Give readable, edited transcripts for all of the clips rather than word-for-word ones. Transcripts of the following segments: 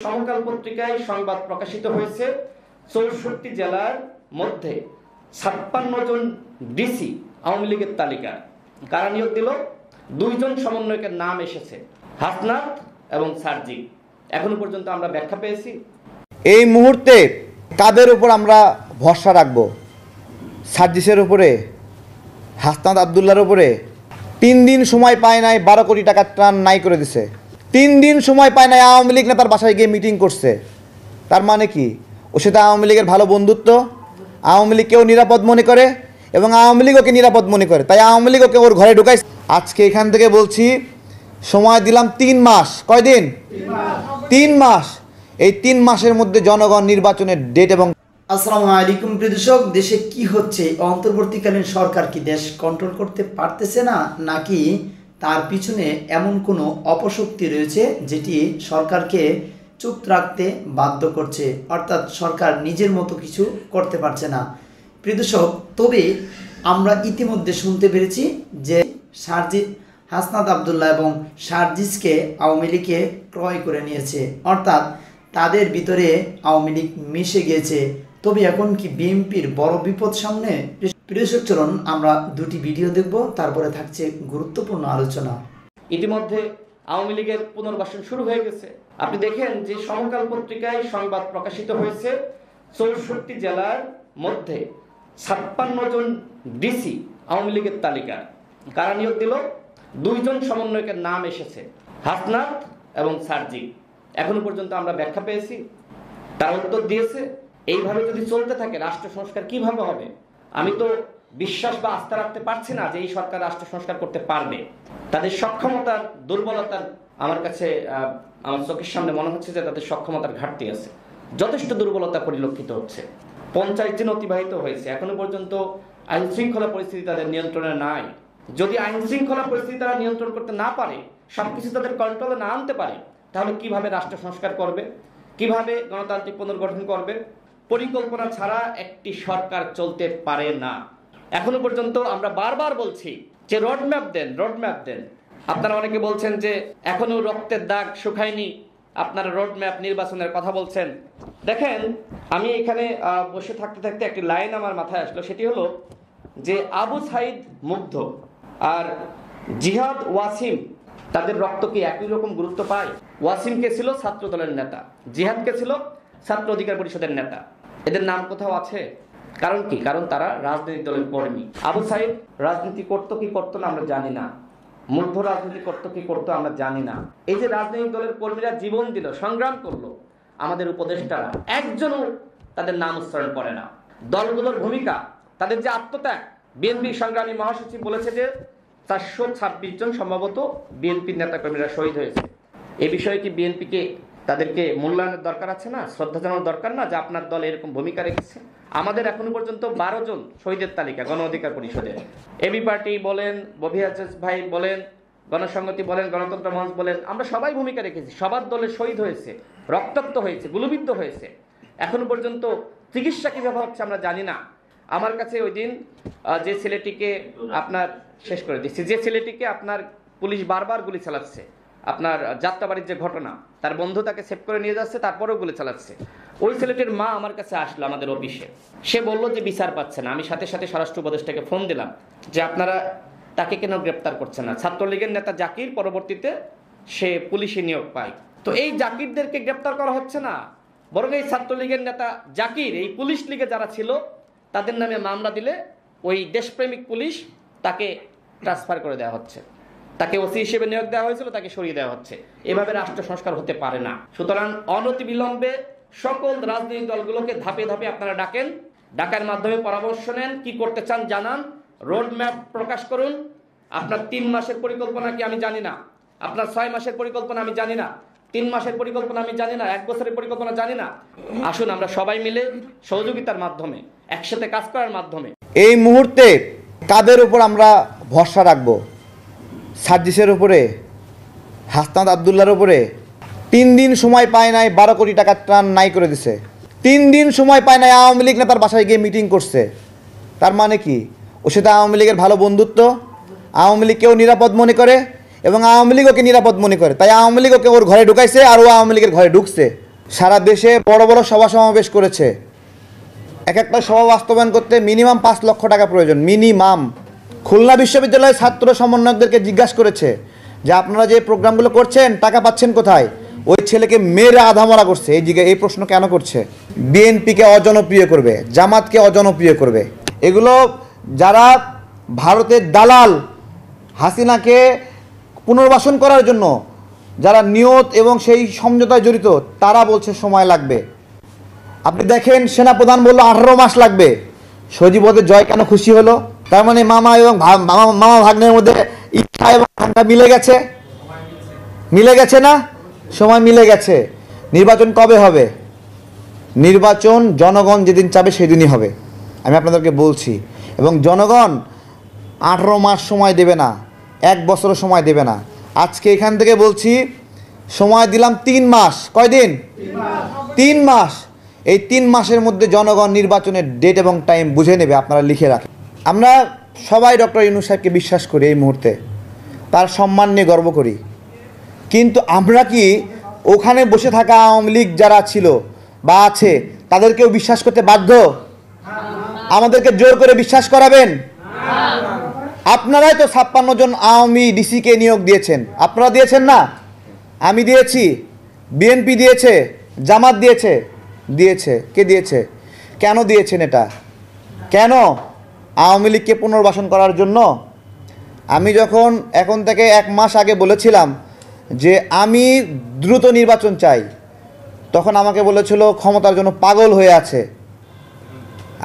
সমকাল পত্রিকায় সংবাদ প্রকাশিত হয়েছে ৬৪ জেলার মধ্যে ৫৬ জন ডিসি আওয়ামী লীগের তালিকা। কারা নিয়োগ দিল? ২ জন সমন্বয়কের নাম এসেছে, হাসনাত এবং সার্জিক। এখনো পর্যন্ত আমরা ব্যাখ্যা পেয়েছি। এই মুহূর্তে কাদের উপর আমরা ভরসা রাখবো? সার্জিসের উপরে, হাসনাত আবদুল্লাহর উপরে। ৩ দিন সময় পায় নাই, ১২ কোটি টাকা ত্রাণ নাই করে দিছে। ৩ দিন সময় পায় নাই, আওয়ামী লীগ নেতার বাসায় গিয়ে মিটিং করছে। তার মানে কি? ওর সাথে আওয়ামী লীগের ভালো বন্ধুত্ব, আওয়ামী লীগকেও নিরাপদ মনে করে এবং আওয়ামী লীগ ওকে নিরাপদ মনে করে, তাই আওয়ামী লীগ ওকে ওর ঘরে ঢুকাইছে। আজকে এখান থেকে বলছি, সময় দিলাম ৩ মাস। কয়দিন? ৩ মাস। এই ৩ মাসের মধ্যে জনগণ নির্বাচনের ডেট এবং আসসালামু আলাইকুম প্রিয় দর্শক, দেশে কি হচ্ছে? অন্তর্বর্তীকালীন সরকার কি দেশ কন্ট্রোল করতে পারতেছে না, নাকি তার পিছনে এমন কোনো অপশক্তি রয়েছে যেটি সরকারকে চুপ রাখতে বাধ্য করছে, অর্থাৎ সরকার নিজের মতো কিছু করতে পারছে না? প্রিয় দর্শক, তবে আমরা ইতিমধ্যে শুনতে পেরেছি যে হাসনাত আবদুল্লাহ এবং সার্জিসকে আওয়ামী লীগে ক্রয় করে নিয়েছে, অর্থাৎ তাদের ভিতরে আওয়ামী লীগ মিশে গিয়েছে। তবে এখন কি বিএনপির বড় বিপদ সামনে? প্রিয় দর্শক, চলুন আমরা দুটি ভিডিও দেখব, তারপরে থাকছে গুরুত্বপূর্ণ আলোচনা। ইতিমধ্যে আওয়ামী লীগের পুনর্বাসন শুরু হয়ে গেছে। আপনি দেখেন যে সমকাল পত্রিকায় সংবাদ প্রকাশিত হয়েছে ৬৪ জেলার মধ্যে ৫৬ জন ডিসি আওয়ামী লীগের তালিকা। কারা নিয়োগ দিল? ২ জন সমন্বয়কের নাম এসেছে, হাসনাত এবং সার্জিক। এখনো পর্যন্ত আমরা ব্যাখ্যা পেয়েছি। তার উত্তর দিয়েছে, এইভাবে যদি চলতে থাকে রাষ্ট্র সংস্কার কিভাবে হবে? আমি তো বিশ্বাস বা আস্থা রাখতে পারছি না যে এই সরকার রাষ্ট্র সংস্কার করতে পারবে। তাদের সক্ষমতার দুর্বলতার আমার কাছে, আমার চোখের সামনে মনে হচ্ছে যে তাদের সক্ষমতার ঘাটতি আছে, যথেষ্ট দুর্বলতা পরিলক্ষিত হচ্ছে। ৫০ দিন অতিবাহিত হয়েছে, এখনো পর্যন্ত আইন শৃঙ্খলা পরিস্থিতি তাদের নিয়ন্ত্রণে নাই। যদি আইন শৃঙ্খলা পরিস্থিতি তারা নিয়ন্ত্রণ করতে না পারে, সবকিছু তাদের কন্ট্রোলে না আনতে পারে, তাহলে কিভাবে রাষ্ট্র সংস্কার করবে, কিভাবে গণতান্ত্রিক পুনর্গঠন করবে? পরিকল্পনা ছাড়া একটি সরকার চলতে পারে না। এখনো পর্যন্ত আমরা বারবার বলছি যে রোডম্যাপ দেন, রোডম্যাপ দেন। আপনারা অনেকে বলছেন যে এখনো রক্তের দাগ শুকায়নি, আপনারা রোডম্যাপ নির্বাচনের কথা বলছেন। দেখেন, আমি এখানে বসে থাকতে থাকতে একটি লাইন আমার মাথায় আসলো, সেটি হলো যে আবু সাইদ মুগ্ধ আর জিহাদ ওয়াসিম, তাদের রক্ত কি একই রকম গুরুত্ব পায়? ওয়াসিম কে ছিল ছাত্র দলের নেতা, জিহাদ কে ছিল ছাত্র অধিকার পরিষদের নেতা। এদের নাম কোথাও আছে? কারণ কি? কারণ তারা রাজনৈতিক দলের কর্মী। আবু সাইদ রাজনীতি করতো কি করতো না আমরা জানি না, মুগ্ধ রাজনীতি করতো কি করতো আমরা জানি না। এই যে রাজনৈতিক দলের কর্মীরা জীবন দিল, সংগ্রাম করলো, আমাদের উপদেষ্টারা একজনও তাদের নাম উচ্চারণ করে না। দলগুলোর ভূমিকা, তাদের যে আত্মত্যাগ, বিএনপি সংগ্রামী মহাসচিব বলেছে যে ৪২৬ জন সম্ভবত বিএনপির নেতাকর্মীরা শহীদ হয়েছে। এই বিষয়ে কি বিএনপিকে তাদেরকে মূল্যায়নের দরকার আছে না? শ্রদ্ধা জানানোর দরকার না যে আপনার দল এরকম ভূমিকা রেখেছে? আমাদের এখনো পর্যন্ত ১২ জন শহীদের তালিকা গণ অধিকার পরিষদের। এবি পার্টি বলেন, বভিয়াজ ভাই বলেন, গণসংহতি বলেন, গণতন্ত্র মঞ্চ বলেন, আমরা সবাই ভূমিকা রেখেছি। সবার দলে শহীদ হয়েছে, রক্তাক্ত হয়েছে, গুলিবিদ্ধ হয়েছে। এখনো পর্যন্ত চিকিৎসা কিভাবে হচ্ছে আমরা জানি না। আমার কাছে ওই দিন যে ছেলেটিকে আপনার শেষ করে দিচ্ছি, যে ছেলেটিকে আপনার পুলিশ বারবার গুলি চালাচ্ছে, আপনার যাত্রাবাড়ির যে ঘটনা, তার বন্ধু তাকে সেভ করে নিয়ে যাচ্ছে, তারপরেও গুলি চালাচ্ছে। ওই ছেলেটির মা আমার কাছে আসলো আমাদের অফিসে। সে বলল যে বিচার পাচ্ছে না। আমি সাথে সাথে স্বরাষ্ট্র উপদেষ্টাকে ফোন দিলাম যে আপনারা তাকে কেন গ্রেপ্তার করছেন না? ছাত্রলীগের নেতা জাকির পরবর্তীতে সে পুলিশে নিয়োগ পায়, তো এই জাকিরদেরকে গ্রেপ্তার করা হচ্ছে না, বরং এই ছাত্রলীগের নেতা জাকির এই পুলিশ লীগে যারা ছিল তাদের নামে মামলা দিলে ওই দেশপ্রেমিক পুলিশ তাকে ট্রান্সফার করে দেওয়া হচ্ছে, তাকে ওসি হিসেবে নিয়োগ দেওয়া হয়েছিল, তাকে সরিয়ে দেওয়া হচ্ছে। এভাবে রাষ্ট্র সংস্কার হতে পারে না। সুতরাং অনতিবিলম্বে সকল রাজনৈতিক দলগুলোকে ধাপে ধাপে আপনারা ডাকেন, ডাকার মাধ্যমে পরামর্শ নেন, কি করতে চান জানান, রোড ম্যাপ প্রকাশ করুন। আপনার ৩ মাসের পরিকল্পনা কি আমি জানি না, আপনার ৬ মাসের পরিকল্পনা আমি জানি না, ৩ মাসের পরিকল্পনা আমি জানি না, ১ বছরের পরিকল্পনা জানি না। আসুন আমরা সবাই মিলে সহযোগিতার মাধ্যমে, একসাথে কাজ করার মাধ্যমে এই মুহূর্তে কাদের উপর আমরা ভরসা রাখবো? সার্জিসের উপরে, হাসনাত আবদুল্লাহর উপরে। ৩ দিন সময় পায় নাই, ১২ কোটি টাকা ত্রাণ নাই করে দিছে। ৩ দিন সময় পায় নাই, আওয়ামী লীগ নেতার বাসায় গিয়ে মিটিং করছে। তার মানে কি? ওর সাথে আওয়ামী লীগের ভালো বন্ধুত্ব, আওয়ামী লীগকেও নিরাপদ মনে করে এবং আওয়ামী লীগ ওকে নিরাপদ মনে করে, তাই আওয়ামী লীগ ওকে ওর ঘরে ঢুকাইছে আর ও আওয়ামী লীগের ঘরে ঢুকছে। সারা দেশে বড় বড় সভা সমাবেশ করেছে। এক একটা সভা বাস্তবায়ন করতে মিনিমাম 5 লক্ষ টাকা প্রয়োজন, মিনিমাম। খুলনা বিশ্ববিদ্যালয়ের ছাত্র সমন্বয়কদেরকে জিজ্ঞাসা করেছে যে আপনারা যে প্রোগ্রামগুলো করছেন টাকা পাচ্ছেন কোথায়? ওই ছেলেকে মেরে আধামরা করছে। এই প্রশ্ন কেন করছে? বিএনপিকে অজনপ্রিয় করবে, জামাতকে অজনপ্রিয় করবে। এগুলো যারা ভারতের দালাল, হাসিনাকে পুনর্বাসন করার জন্য যারা নিয়ত এবং সেই সমঝোতায় জড়িত, তারা বলছে সময় লাগবে। আপনি দেখেন সেনাপ্রধান বলল 18 মাস লাগবে। সজীবদের জয় কেন খুশি হলো? তার মানে মামা এবং মামা ভাগ্নের মধ্যে ইচ্ছা এবং আকাঙ্ক্ষা মিলে গেছে না? সময় মিলে গেছে। নির্বাচন কবে হবে? নির্বাচন জনগণ যেদিন চাবে সেদিনই হবে, আমি আপনাদেরকে বলছি। এবং জনগণ 18 মাস সময় দেবে না, 1 বছরও সময় দেবে না। আজকে এখান থেকে বলছি সময় দিলাম 3 মাস। কয়দিন? 3 মাস। এই 3 মাসের মধ্যে জনগণ নির্বাচনের ডেট এবং টাইম বুঝে নেবে, আপনারা লিখে রাখেন। আমরা সবাই ডক্টর ইউনূস সাহেবকে বিশ্বাস করি, এই মুহূর্তে তার সম্মান নিয়ে গর্ব করি। কিন্তু আমরা কি ওখানে বসে থাকা আওয়ামী লীগ যারা ছিল বা আছে তাদেরকেও বিশ্বাস করতে বাধ্য? আমাদেরকে জোর করে বিশ্বাস করাবেন? আপনারাই তো 56 জন আওয়ামী ডিসিকে নিয়োগ দিয়েছেন। আপনারা দিয়েছেন না? আমি দিয়েছি, বিএনপি দিয়েছে, জামাত দিয়েছে। কে দিয়েছে? কেন দিয়েছেন এটা? কেন? আওয়ামী লীগকে পুনর্বাসন করার জন্য। আমি যখন এখন থেকে 1 মাস আগে বলেছিলাম যে আমি দ্রুত নির্বাচন চাই, তখন আমাকে বলেছিল ক্ষমতার জন্য পাগল হয়ে আছে।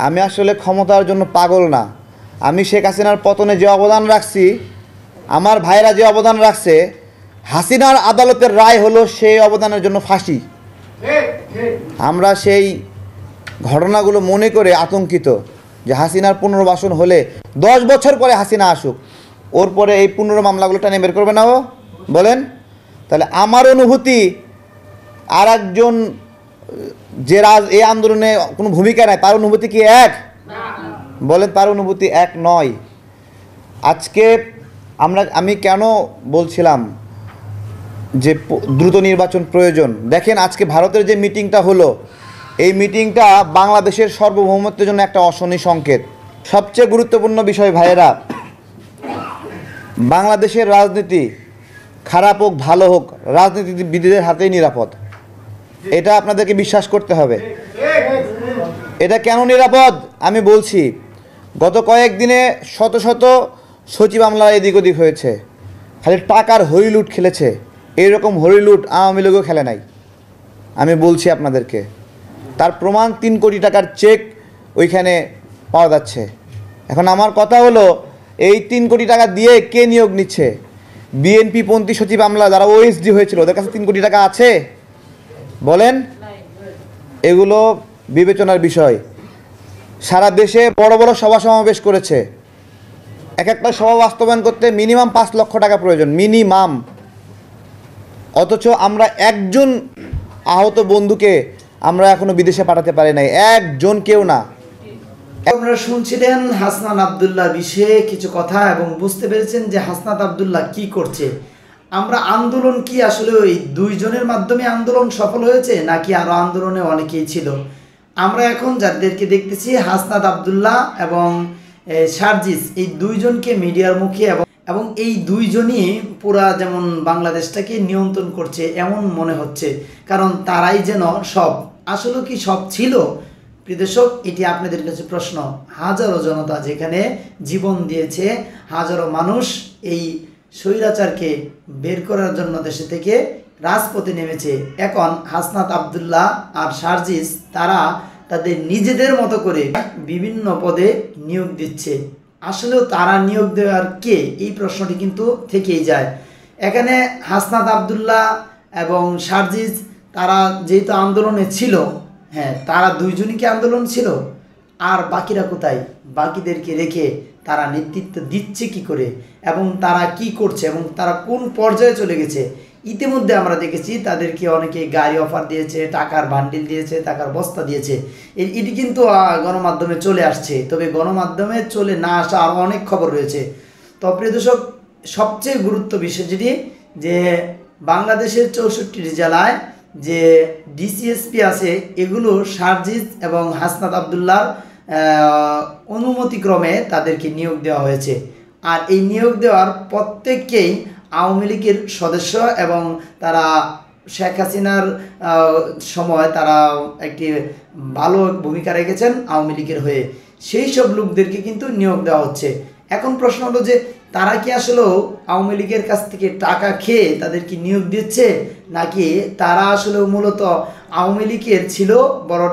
আমি আসলে ক্ষমতার জন্য পাগল না। আমি শেখ হাসিনার পতনে যে অবদান রাখছি, আমার ভাইরা যে অবদান রাখছে, হাসিনার আদালতের রায় হলো সেই অবদানের জন্য ফাঁসি। আমরা সেই ঘটনাগুলো মনে করে আতঙ্কিত যে হাসিনার পুনর্বাসন হলে 10 বছর পরে হাসিনা আসুক, ওর পরে এই মামলাগুলো টেনে বের করবে না ও? বলেন। তাহলে আমার অনুভূতি আর একজন যে এই আন্দোলনে কোনো ভূমিকা নাই, তার অনুভূতি কি এক? বলেন, তার অনুভূতি এক নয়। আজকে আমি কেন বলছিলাম যে দ্রুত নির্বাচন প্রয়োজন? দেখেন আজকে ভারতের যে মিটিংটা হলো, এই মিটিংটা বাংলাদেশের সার্বভৌমত্বের জন্য একটা অশনি সংকেত। সবচেয়ে গুরুত্বপূর্ণ বিষয় ভাইয়েরা, বাংলাদেশের রাজনীতি খারাপ হোক ভালো হোক, রাজনীতিবিদদের হাতেই নিরাপদ। এটা আপনাদেরকে বিশ্বাস করতে হবে। এটা কেন নিরাপদ আমি বলছি। গত কয়েকদিনে শত শত সচিব মামলা এদিক ওদিক হয়েছে, খালি টাকার হরিলুট খেলেছে। এইরকম হরিলুট আওয়ামী লীগও খেলে নাই, আমি বলছি আপনাদেরকে। তার প্রমাণ 3 কোটি টাকার চেক ওইখানে পাওয়া যাচ্ছে। এখন আমার কথা হলো, এই 3 কোটি টাকা দিয়ে কে নিয়োগ নিচ্ছে? বিএনপি পন্থী সচিব আমলা যারা ওএসডি হয়েছিল, ওদের কাছে 3 কোটি টাকা আছে? বলেন। এগুলো বিবেচনার বিষয়। সারা দেশে বড় বড় সভা সমাবেশ করেছে। এক একটা সভা বাস্তবায়ন করতে মিনিমাম 5 লক্ষ টাকা প্রয়োজন, মিনিমাম। অথচ আমরা একজন আহত বন্ধুকে আমরা এখনো বিদেশে পাঠাতে পারি নাই, একজন, কেউ না। আপনারা শুনছিলেন হাসনাত আব্দুল্লাহ বিষয়ে কিছু কথা এবং বুঝতে পেরেছেন যে হাসনাত আব্দুল্লাহ কি করছে। আমরা আন্দোলন কি আসলে ওই 2 জনের মাধ্যমে আন্দোলন সফল হয়েছে, নাকি আরো আন্দোলনে অনেকেই ছিল? আমরা এখন যাদেরকে দেখতেছি হাসনাত আব্দুল্লাহ এবং সার্জিস, এই 2 জনকে মিডিয়ার মুখে এবং এই 2 জনই পুরা যেমন বাংলাদেশটাকে নিয়ন্ত্রণ করছে এমন মনে হচ্ছে, কারণ তারাই যেন সব। আসলে কি সব ছিল? প্রিয় দর্শক, এটি আপনাদের কাছে প্রশ্ন। হাজারো জনতা যেখানে জীবন দিয়েছে, হাজারো মানুষ এই স্বৈরাচারকে বের করার জন্য দেশে থেকে রাজপথে নেমেছে। এখন হাসনাত আব্দুল্লাহ আর সার্জিস তারা তাদের নিজেদের মতো করে বিভিন্ন পদে নিয়োগ দিচ্ছে। আসলেও তারা নিয়োগ দেওয়ার কে, এই প্রশ্নটি কিন্তু থেকেই যায়। এখানে হাসনাত আব্দুল্লাহ এবং সার্জিস তারা যেহেতু আন্দোলনে ছিল, হ্যাঁ, তারা 2 জনই কি আন্দোলন ছিল? আর বাকিরা কোথায়? বাকিদেরকে রেখে তারা নেতৃত্ব দিচ্ছে কি করে, এবং তারা কি করছে, এবং তারা কোন পর্যায়ে চলে গেছে? ইতিমধ্যে আমরা দেখেছি তাদেরকে অনেকে গাড়ি অফার দিয়েছে, টাকার বান্ডিল দিয়েছে, টাকার বস্তা দিয়েছে। এটি কিন্তু গণমাধ্যমে চলে আসছে। তবে গণমাধ্যমে চলে না আসা আরও অনেক খবর রয়েছে। তো প্রিয় দর্শক, সবচেয়ে গুরুত্ব বিষয় যেটি, যে বাংলাদেশের 64টি জেলায় যে ডিসিএসপি আছে এগুলো সার্জিস এবং হাসনাত আবদুল্লাহর অনুমতিক্রমে তাদেরকে নিয়োগ দেওয়া হয়েছে। আর এই নিয়োগ দেওয়ার প্রত্যেককেই আওয়ামী লীগের সদস্য এবং তারা শেখ হাসিনার সময় তারা একটি ভালো ভূমিকা রেখেছেন আওয়ামী লীগের হয়ে, সেই সব লোকদেরকে কিন্তু নিয়োগ দেওয়া হচ্ছে। এখন প্রশ্ন হলো যে তারা কি আসলেও আওয়ামী লীগের কাছ থেকে টাকা খেয়ে তাদেরকে নিয়োগ দিচ্ছে, নাকি তারা আসলে মূলত আওয়ামী লীগের ছিল বড়